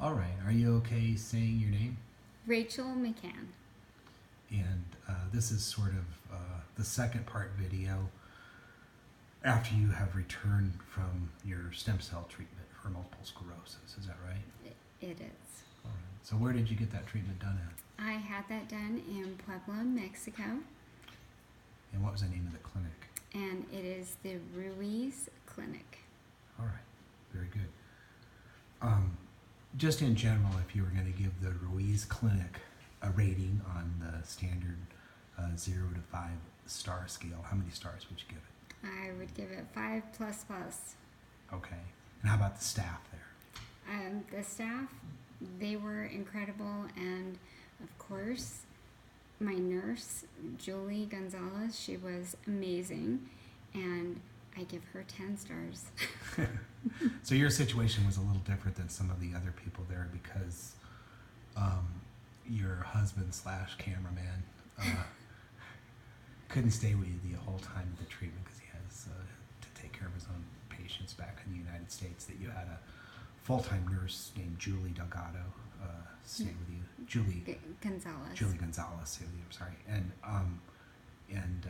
All right. Are you okay saying your name? Rachel McCann. And this is sort of the second part video after you have returned from your stem cell treatment for multiple sclerosis. Is that right? It is. All right. So where did you get that treatment done at? I had that done in Puebla, Mexico, And what was the name of the clinic? and it is the Ruiz Clinic. All right. Very good. Just in general, if you were going to give the Ruiz Clinic a rating on the standard 0 to 5 star scale, how many stars would you give it? I would give it 5 plus plus. Okay. And how about the staff there? The staff, they were incredible, and of course, my nurse, Julie Gonzalez, she was amazing, and I give her 10 stars. So your situation was a little different than some of the other people there because your husband / cameraman couldn't stay with you the whole time of the treatment because he has to take care of his own patients back in the United States. That you had a full-time nurse named Julie Delgado stay with you. Gonzalez. Julie Gonzalez stay with you. I'm sorry. And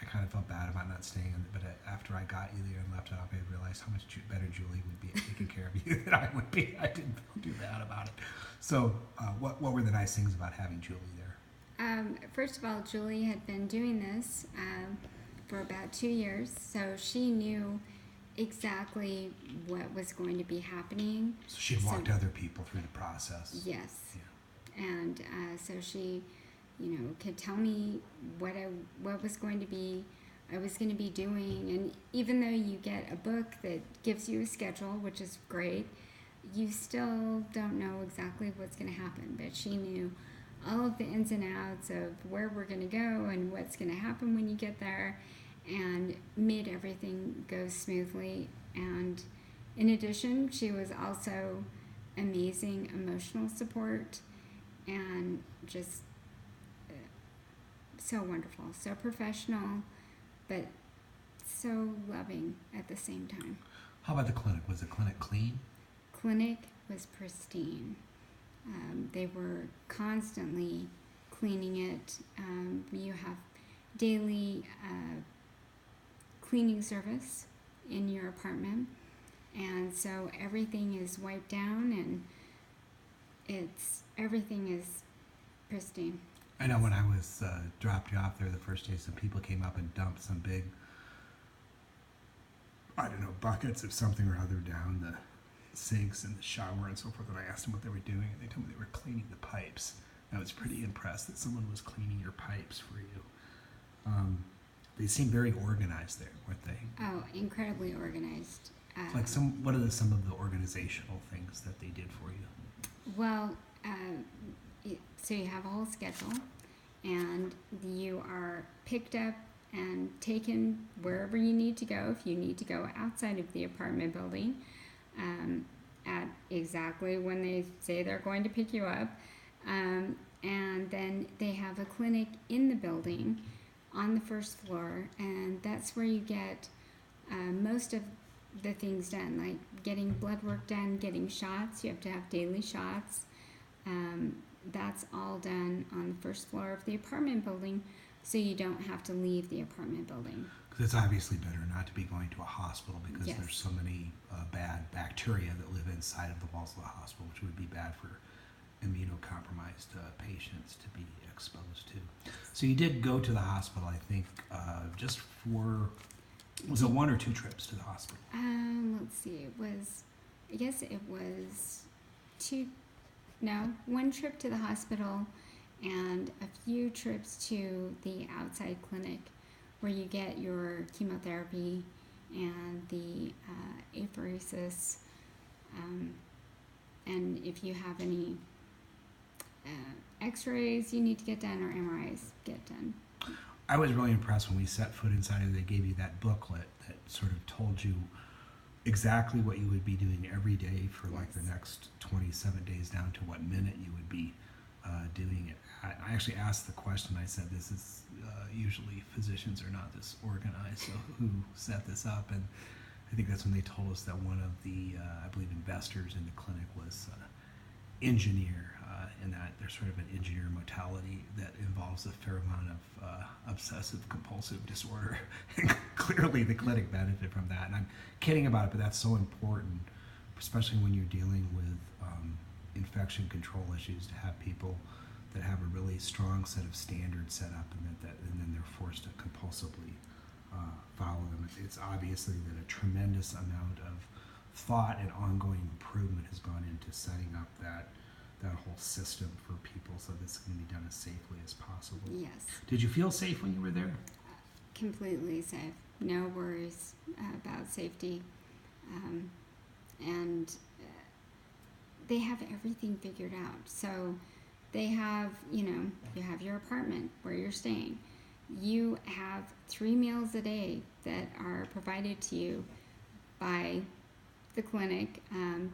I kind of felt bad about not staying, but after I got you there and left it up, I realized how much better Julie would be at taking care of you than I would be. I didn't feel too bad about it. So, what were the nice things about having Julie there? First of all, Julie had been doing this for about 2 years, so she knew exactly what was going to be happening. So she walked other people through the process. Yes. Yeah. And so she, could tell me what was going to be, I was going to be doing. And even though you get a book that gives you a schedule, which is great, you still don't know exactly what's going to happen. But she knew all of the ins and outs of where we're going to go and what's going to happen when you get there, and made everything go smoothly. And in addition, she was also amazing emotional support and just so wonderful, so professional, but so loving at the same time. How about the clinic? Was the clinic clean? Clinic was pristine. They were constantly cleaning it. You have daily cleaning service in your apartment, and so everything is wiped down, and everything is pristine. I know when I was dropped you off there the first day, some people came up and dumped some big, buckets of something or other down the sinks and the shower and so forth. And I asked them what they were doing, and they told me they were cleaning the pipes. I was pretty impressed that someone was cleaning your pipes for you. They seemed very organized there, weren't they? Oh, incredibly organized. Like what are some of the organizational things that they did for you? Well, so you have a whole schedule, and you are picked up and taken wherever you need to go. If you need to go outside of the apartment building, at exactly when they say they're going to pick you up, and then they have a clinic in the building on the first floor, and that's where you get most of the things done, like getting blood work done, getting shots. You have to have daily shots. That's all done on the first floor of the apartment building, so you don't have to leave the apartment building. Because it's obviously better not to be going to a hospital because Yes. there's so many bad bacteria that live inside of the walls of the hospital, which would be bad for immunocompromised patients to be exposed to. So you did go to the hospital, I think, just for, was it 1 or 2 trips to the hospital? Let's see, it was 1 trip to the hospital and a few trips to the outside clinic where you get your chemotherapy and the apheresis, and if you have any x-rays you need to get done or MRIs get done. I was really impressed when we set foot inside and they gave you that booklet that sort of told you exactly what you would be doing every day for like the next 27 days down to what minute you would be doing it. I actually asked the question, I said, this is usually physicians are not this organized, so who set this up? And I think that's when they told us that one of the, I believe, investors in the clinic was engineer, and that there's sort of an engineer mentality that involves a fair amount of obsessive compulsive disorder. And clearly, the clinic benefited from that. And I'm kidding about it, but that's so important, especially when you're dealing with infection control issues, to have people that have a really strong set of standards set up, and and then they're forced to compulsively follow them. It's obviously that a tremendous amount of thought and ongoing improvement has gone into setting up that whole system for people, so this can be done as safely as possible. Yes, Did you feel safe when you were there? completely safe. No worries about safety. And they have everything figured out. So they have, you have your apartment where you're staying. You have 3 meals a day that are provided to you by the clinic.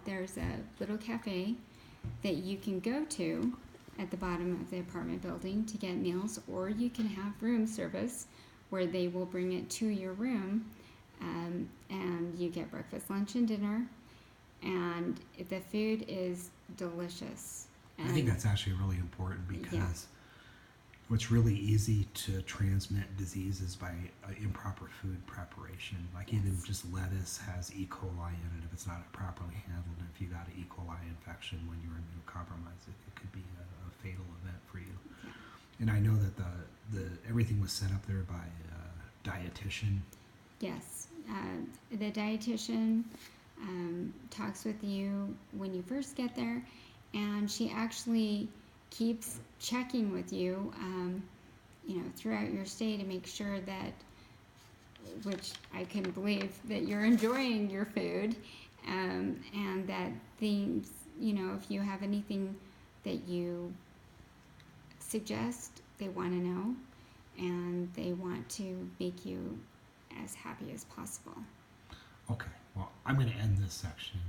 There's a little cafe that you can go to at the bottom of the apartment building to get meals, or you can have room service where they will bring it to your room, and you get breakfast, lunch, and dinner, and the food is delicious. I think that's actually really important, because what's really easy to transmit diseases by improper food preparation. Like even just lettuce has E. coli in it if it's not properly handled. And if you got an E. coli infection when you're immunocompromised, it could be a fatal event for you. Yeah. And I know that the everything was set up there by a dietitian. Yes, the dietitian talks with you when you first get there, and she actually keeps checking with you, throughout your stay to make sure that, which I can believe, that you're enjoying your food, and that things, if you have anything that you suggest, they want to know, and they want to make you as happy as possible. Okay, well, I'm going to end this section